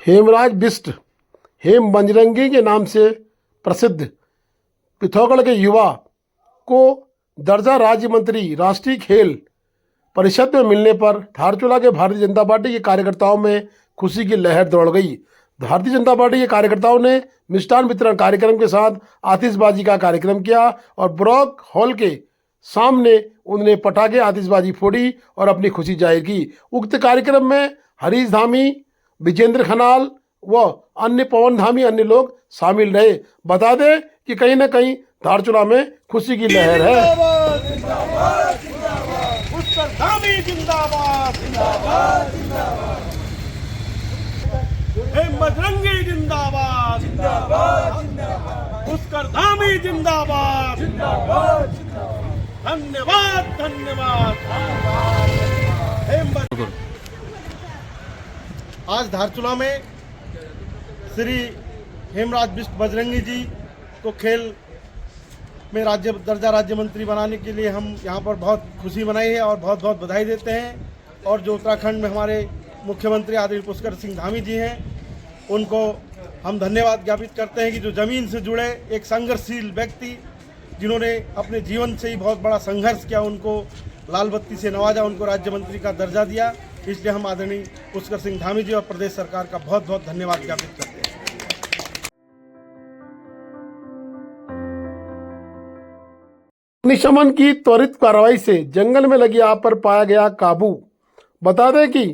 हेमराज बिष्ट हेम बजरंगी के नाम से प्रसिद्ध पिथौरागढ़ के युवा को दर्जा राज्य मंत्री राष्ट्रीय खेल परिषद में मिलने पर धारचूला के भारतीय जनता पार्टी के कार्यकर्ताओं में खुशी की लहर दौड़ गई। भारतीय जनता पार्टी के कार्यकर्ताओं ने मिष्ठान वितरण कार्यक्रम के साथ आतिशबाजी का कार्यक्रम किया और ब्रॉक हॉल के सामने उन्होंने पटाखे आतिशबाजी फोड़ी और अपनी खुशी जाहिर की। उक्त कार्यक्रम में हरीश धामी, विजेंद्र खनाल व अन्य पवन धामी अन्य लोग शामिल रहे। बता दें कि कहीं न कहीं धारचूला में खुशी की लहर है। बजरंगी जिंदाबाद, पुष्कर धामी जिंदाबाद, धन्यवाद धन्यवाद। आज धारचूला में श्री हेमराज बिष्ट बजरंगी जी को खेल में दर्जा राज्य मंत्री बनाने के लिए हम यहाँ पर बहुत खुशी मनाई है और बहुत बहुत बधाई देते हैं। और जो उत्तराखंड में हमारे मुख्यमंत्री आदरणीय पुष्कर सिंह धामी जी हैं, उनको हम धन्यवाद ज्ञापित करते हैं कि जो ज़मीन से जुड़े एक संघर्षशील व्यक्ति जिन्होंने अपने जीवन से ही बहुत बड़ा संघर्ष किया, उनको लाल बत्ती से नवाजा, उनको राज्य मंत्री का दर्जा दिया। इसलिए हम आदरणीय पुष्कर सिंह धामी जी और प्रदेश सरकार का बहुत बहुत धन्यवाद ज्ञापित करते हैं। अग्निशमन की त्वरित कार्रवाई से जंगल में लगी आग पर पाया गया काबू। बता दें कि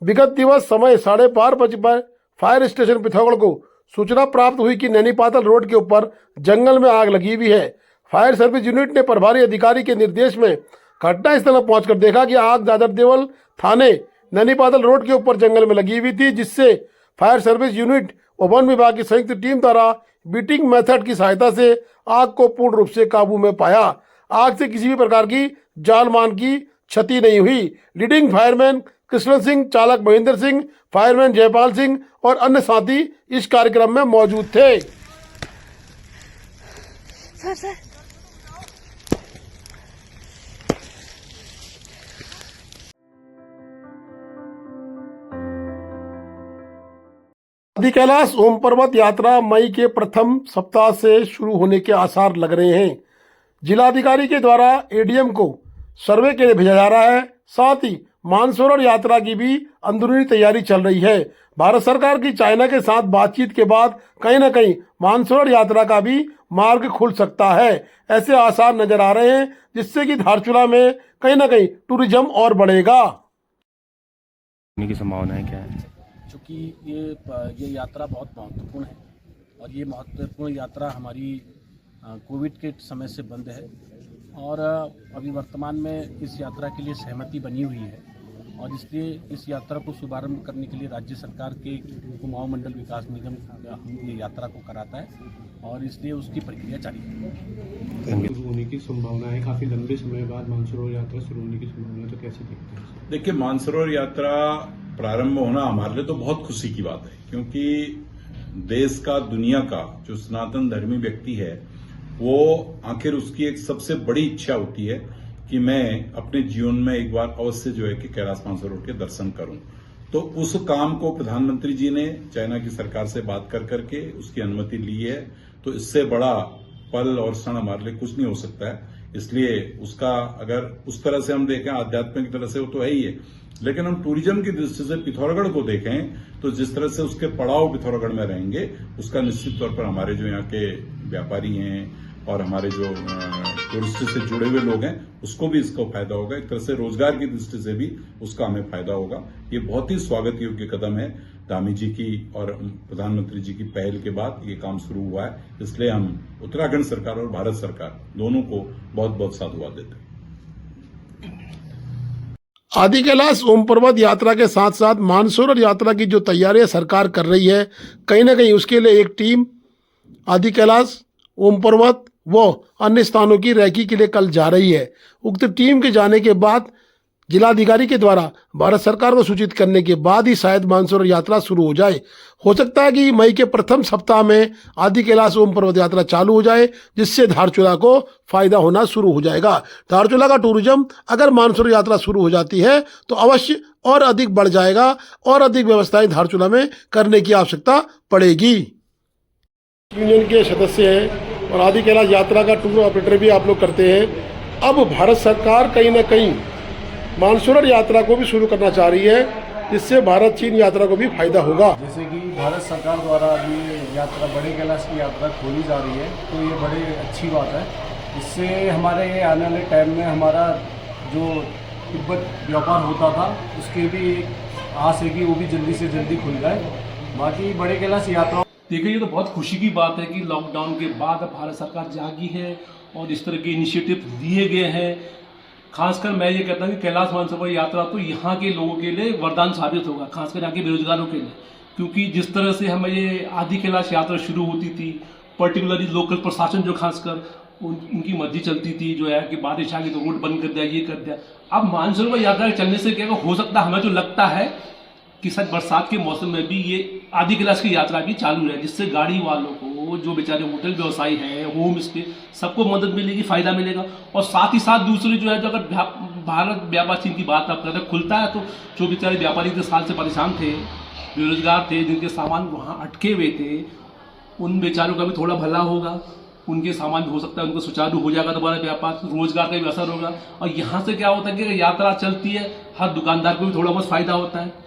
विगत दिवस समय 5:30 बजे पर फायर स्टेशन पिथौरागढ़ को सूचना प्राप्त हुई कि नैनीपातल रोड के ऊपर जंगल में आग लगी हुई है। फायर सर्विस यूनिट ने प्रभारी अधिकारी के निर्देश में घटनास्थल पर पहुंचकर देखा कि आग दादर देवल थाने नैनीपातल रोड के ऊपर जंगल में लगी हुई थी, जिससे फायर सर्विस यूनिट और वन विभाग की संयुक्त टीम द्वारा बीटिंग मेथड की सहायता से आग को पूर्ण रूप से काबू में पाया। आग से किसी भी प्रकार की जान माल की क्षति नहीं हुई। लीडिंग फायरमैन कृष्ण सिंह, चालक महेंद्र सिंह, फायरमैन जयपाल सिंह और अन्य साथी इस कार्यक्रम में मौजूद थे। सर आदि कैलाश ओम पर्वत यात्रा मई के प्रथम सप्ताह से शुरू होने के आसार लग रहे हैं। जिलाधिकारी के द्वारा एडीएम को सर्वे के लिए भेजा जा रहा है। साथ ही मानसरोवर यात्रा की भी अंदरूनी तैयारी चल रही है। भारत सरकार की चाइना के साथ बातचीत के बाद कहीं न कहीं मानसरोवर यात्रा का भी मार्ग खुल सकता है, ऐसे आसार नजर आ रहे हैं, जिससे कि धारचूला में कहीं न कहीं टूरिज्म और बढ़ेगा। की संभावना है क्या है? चूँकि ये यात्रा बहुत महत्वपूर्ण है और ये महत्वपूर्ण यात्रा हमारी कोविड के समय से बंद है और अभी वर्तमान में इस यात्रा के लिए सहमति बनी हुई है और इसलिए इस यात्रा को शुभारंभ करने के लिए राज्य सरकार के कुमाऊं मंडल विकास निगम ये यात्रा को कराता है और इसलिए उसकी प्रक्रिया जारी है। शुरू होने की संभावना है, काफी लंबे समय बाद मानसरोवर यात्रा शुरू होने की संभावना है, तो कैसे देखते हैं? देखिए, मानसरोवर यात्रा प्रारंभ होना हमारे लिए तो बहुत खुशी की बात है, क्योंकि देश का, दुनिया का जो सनातन धर्मी व्यक्ति है, वो आखिर उसकी एक सबसे बड़ी इच्छा होती है कि मैं अपने जीवन में एक बार अवश्य जो है कि कैलाश मानसरोवर के दर्शन करूं। तो उस काम को प्रधानमंत्री जी ने चाइना की सरकार से बात कर करके उसकी अनुमति ली है। तो इससे बड़ा पल और क्षण हमारे लिए कुछ नहीं हो सकता है। इसलिए उसका अगर उस तरह से हम देखें, आध्यात्मिक तरह से वो तो है ही है, लेकिन हम टूरिज्म की दृष्टि से पिथौरागढ़ को देखें तो जिस तरह से उसके पड़ाव पिथौरागढ़ में रहेंगे, उसका निश्चित तौर पर हमारे जो यहाँ के व्यापारी हैं और हमारे जो टूरिस्ट से जुड़े हुए लोग हैं, उसको भी इसका फायदा होगा। एक तरह से रोजगार की दृष्टि से भी उसका हमें फायदा होगा। ये बहुत ही स्वागत योग्य कदम है धामी जी की और प्रधानमंत्री जी की पहल के बाद ये काम शुरू हुआ है। इसलिए हम उत्तराखंड सरकार और भारत सरकार दोनों को बहुत बहुत साधुवाद देते हैं। आदि कैलाश ओम पर्वत यात्रा के साथ साथ मानसरोवर यात्रा की जो तैयारियां सरकार कर रही है, कहीं ना कहीं उसके लिए एक टीम आदि कैलाश ओम पर्वत व अन्य स्थानों की रैकी के लिए कल जा रही है। उक्त टीम के जाने के बाद जिलाधिकारी के द्वारा भारत सरकार को सूचित करने के बाद ही शायद मानसरोवर यात्रा शुरू हो जाए। हो सकता है कि मई के प्रथम सप्ताह में आदि कैलाश ओम पर्वत यात्रा चालू हो जाए, जिससे धारचूला को फायदा होना शुरू हो जाएगा। धारचूला का टूरिज्म अगर मानसरोवर यात्रा शुरू हो जाती है तो अवश्य और अधिक बढ़ जाएगा और अधिक व्यवस्थाएं धारचूला में करने की आवश्यकता पड़ेगी। यूनियन के सदस्य हैं और आदि कैलाश यात्रा का टूर ऑपरेटर भी आप लोग करते हैं। अब भारत सरकार कहीं ना कहीं मानसरोवर यात्रा को भी शुरू करना चाह रही है, जिससे भारत चीन यात्रा को भी फायदा होगा। जैसे कि भारत सरकार द्वारा अभी यात्रा बड़े कैलाश की यात्रा खोली जा रही है, तो ये बड़ी अच्छी बात है। इससे हमारे आने वाले टाइम में हमारा जो तिब्बत व्यापार होता था उसके भी एक आस है कि वो भी जल्दी से जल्दी खुल जाए। बाकी बड़े कैलाश यात्रा देखिए, ये तो बहुत खुशी की बात है कि लॉकडाउन के बाद अब भारत सरकार जागी है और इस तरह के इनिशिएटिव दिए गए हैं। खासकर मैं ये कहता हूँ कि कैलाश मानसरोवर यात्रा तो यहाँ के लोगों के लिए वरदान साबित होगा, खासकर यहाँ के बेरोजगारों के लिए, क्योंकि जिस तरह से हमें ये आदि कैलाश यात्रा शुरू होती थी, पर्टिकुलरली लोकल प्रशासन जो खासकर उनकी मर्जी चलती थी, जो है कि बारिश आ गई तो रोड बंद कर दिया, ये कर दिया। अब मानसरोवर यात्रा चलने से क्या हो सकता है, हमें जो लगता है कि शायद बरसात के मौसम में भी ये आदि कैलाश की यात्रा भी चालू है, जिससे गाड़ी वालों को, जो बेचारे होटल व्यवसायी हैं, होम स्टे, सबको मदद मिलेगी, फायदा मिलेगा। और साथ ही साथ दूसरी जो है, जो अगर भारत व्यापार चीन की बात आप करते खुलता है, तो जो बेचारे व्यापारी इतने साल से परेशान थे, बेरोजगार थे, जिनके सामान वहाँ अटके हुए थे, उन बेचारों का भी थोड़ा भला होगा, उनके सामान भी हो सकता है उनको सुचारू हो जाएगा, दोबारा व्यापार रोजगार का भी असर होगा। और यहाँ से क्या होता है कि यात्रा चलती है, हर दुकानदार को भी थोड़ा बहुत फायदा होता है,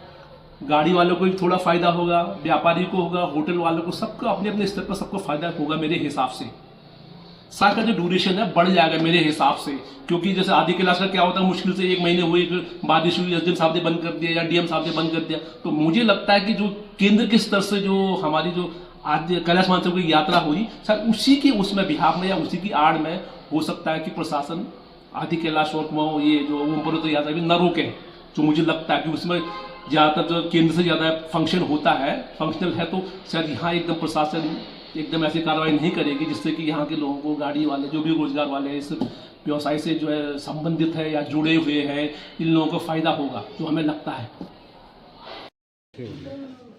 गाड़ी वालों को भी थोड़ा फायदा होगा, व्यापारी को होगा, होटल वालों को, सबको अपने अपने स्तर पर सबको फायदा होगा मेरे हिसाब से। साल का जो ड्यूरेशन है बढ़ जाएगा मेरे हिसाब से, क्योंकि जैसे आदि कैलाश का क्या होता है, मुश्किल से 1 महीने हुए, फिर बारिश हुई, एसडीएम साहब ने बंद कर दिया या डीएम साहब ने बंद कर दिया। तो मुझे लगता है कि जो केंद्र के स्तर से जो हमारी जो आदि कैलाश मानसरोवर की यात्रा हुई, शायद उसी की उसमें बिहार में या उसी की आड़ में हो सकता है कि प्रशासन आदि कैलाश और ये जो ओम पर्वत यात्रा भी न रोके, जो मुझे लगता है कि उसमें ज़्यादातर जो केंद्र से ज़्यादा फंक्शन होता है, फंक्शनल है, तो शायद यहाँ एकदम प्रशासन एकदम ऐसी कार्रवाई नहीं करेगी जिससे कि यहाँ के लोगों को, गाड़ी वाले, जो भी रोजगार वाले इस व्यवसाय से जो है संबंधित है या जुड़े हुए हैं, इन लोगों को फायदा होगा, जो हमें लगता है।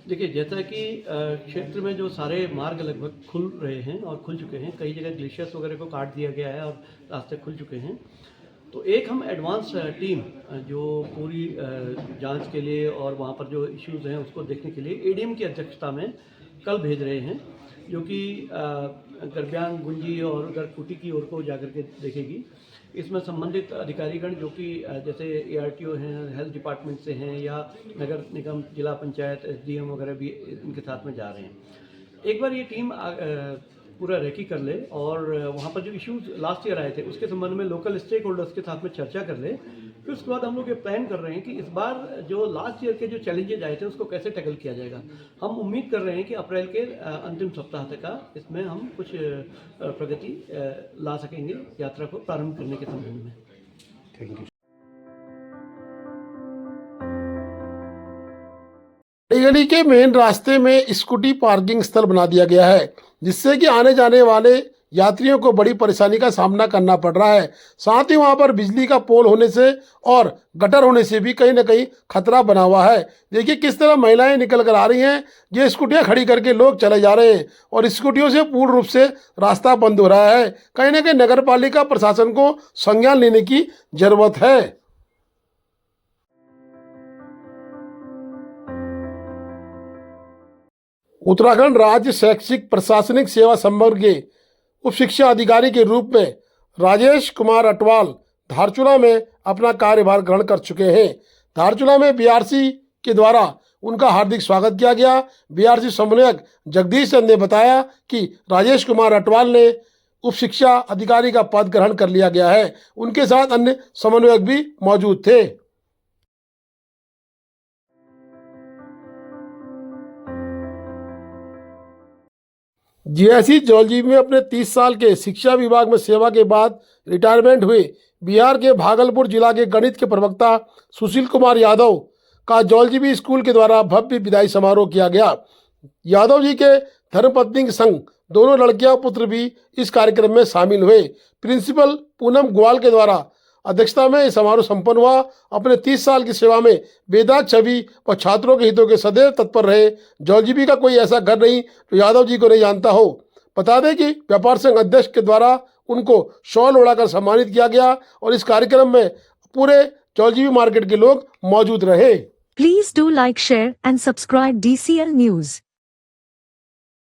देखिए, जैसा कि क्षेत्र में जो सारे मार्ग लगभग खुल रहे हैं और खुल चुके हैं, कई जगह ग्लेशियर्स वगैरह को काट दिया गया है और रास्ते खुल चुके हैं, तो एक हम एडवांस टीम जो पूरी जांच के लिए और वहाँ पर जो इश्यूज़ हैं उसको देखने के लिए एडीएम की अध्यक्षता में कल भेज रहे हैं, जो कि गरब्यांग, गुंजी और गरकुटी की ओर को जाकर के देखेगी। इसमें संबंधित अधिकारीगण जो कि जैसे एआरटीओ हैं, हेल्थ डिपार्टमेंट से हैं, या नगर निगम, जिला पंचायत, एसडीएम वगैरह भी इनके साथ में जा रहे हैं। एक बार ये टीम पूरा रेकी कर ले और वहाँ पर जो इश्यूज लास्ट ईयर आए थे उसके संबंध में लोकल स्टेक होल्डर्स के साथ में चर्चा कर ले। फिर उसके बाद हम लोग ये प्लान कर रहे हैं कि इस बार जो लास्ट ईयर के जो चैलेंजेज आए थे उसको कैसे टैकल किया जाएगा। हम उम्मीद कर रहे हैं कि अप्रैल के अंतिम सप्ताह तक का इसमें हम कुछ प्रगति ला सकेंगे यात्रा को प्रारंभ करने के संबंध में। Thank you. गली के मेन रास्ते में स्कूटी पार्किंग स्थल बना दिया गया है, जिससे कि आने जाने वाले यात्रियों को बड़ी परेशानी का सामना करना पड़ रहा है। साथ ही वहां पर बिजली का पोल होने से और गटर होने से भी कहीं ना कहीं खतरा बना हुआ है। देखिए किस तरह महिलाएं निकल कर आ रही हैं, ये स्कूटियां खड़ी करके लोग चले जा रहे हैं और स्कूटियों से पूर्ण रूप से रास्ता बंद हो रहा है। कहीं ना कहीं नगर पालिका प्रशासन को संज्ञान लेने की जरूरत है। उत्तराखंड राज्य शैक्षिक प्रशासनिक सेवा संवर्ग के उप शिक्षा अधिकारी के रूप में राजेश कुमार अटवाल धारचूला में अपना कार्यभार ग्रहण कर चुके हैं। धारचूला में बीआरसी के द्वारा उनका हार्दिक स्वागत किया गया। बीआरसी समन्वयक जगदीश चंद ने बताया कि राजेश कुमार अटवाल ने उप शिक्षा अधिकारी का पद ग्रहण कर लिया गया है। उनके साथ अन्य समन्वयक भी मौजूद थे। जीएसई जौलजी में अपने 30 साल के शिक्षा विभाग में सेवा के बाद रिटायरमेंट हुए बिहार के भागलपुर जिला के गणित के प्रवक्ता सुशील कुमार यादव का जौलजीबी स्कूल के द्वारा भव्य विदाई समारोह किया गया। यादव जी के धर्मपत्नी संग दोनों लड़कियां पुत्र भी इस कार्यक्रम में शामिल हुए। प्रिंसिपल पूनम ग्वाल के द्वारा अध्यक्षता में यह समारोह संपन्न हुआ। अपने 30 साल की सेवा में बेदाग छवि और छात्रों के हितों के सदैव तत्पर रहे जौलजीबी का कोई ऐसा घर नहीं जो यादव जी को नहीं जानता हो। बता दें कि व्यापार संघ अध्यक्ष के द्वारा उनको शॉल ओढ़ाकर सम्मानित किया गया और इस कार्यक्रम में पूरे जौलजीबी मार्केट के लोग मौजूद रहे। Please do like, share and subscribe DCL News.